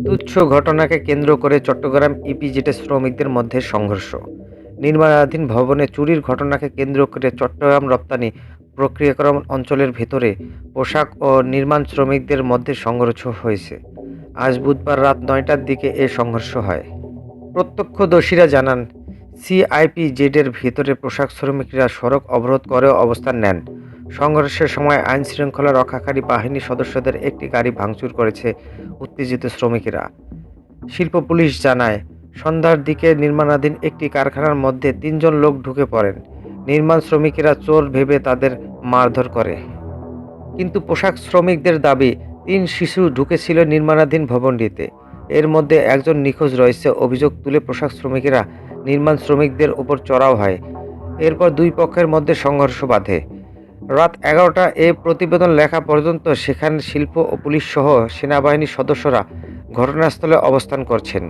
তুচ্ছ ঘটনাকে কেন্দ্র করে চট্টগ্রাম ইপিজেডে শ্রমিকদের মধ্যে সংঘর্ষ। নির্মাণাধীন ভবনে চুরির ঘটনাকে কেন্দ্র করে চট্টগ্রাম রপ্তানি প্রক্রিয়াকরণ অঞ্চলের ভেতরে পোশাক ও নির্মাণ শ্রমিকদের মধ্যে সংঘর্ষ হয়েছে। আজ বুধবার রাত ৯টার দিকে এ সংঘর্ষ হয়। প্রত্যক্ষদর্শীরা জানান, সিআইপিজেডের ভেতরে পোশাক শ্রমিকরা সড়ক অবরোধ করেও অবস্থান নেন। সংঘর্ষের সময় আইনশৃঙ্খলা রক্ষাকারী বাহিনীর সদস্যদের একটি গাড়ি ভাঙচুর করেছে উত্তেজিত শ্রমিকেরা। শিল্প পুলিশ জানায়, সন্ধ্যার দিকে নির্মাণাধীন একটি কারখানার মধ্যে ৩ জন লোক ঢুকে পড়েন। নির্মাণ শ্রমিকেরা চোর ভেবে তাদের মারধর করে। কিন্তু পোশাক শ্রমিকদের দাবি, ৩ শিশু ঢুকেছিল নির্মাণাধীন ভবনটিতে। এর মধ্যে একজন নিখোঁজ রয়েছে। অভিযোগ তুলে পোশাক শ্রমিকেরা নির্মাণ শ্রমিকদের উপর চড়াও হয়। এরপর দুই পক্ষের মধ্যে সংঘর্ষ বাধে। রাত ১১টা এ প্রতিবেদন লেখা পর্যন্ত সেখানে শিল্প ও পুলিশসহ সেনাবাহিনীর সদস্যরা ঘটনাস্থলে অবস্থান করছেন।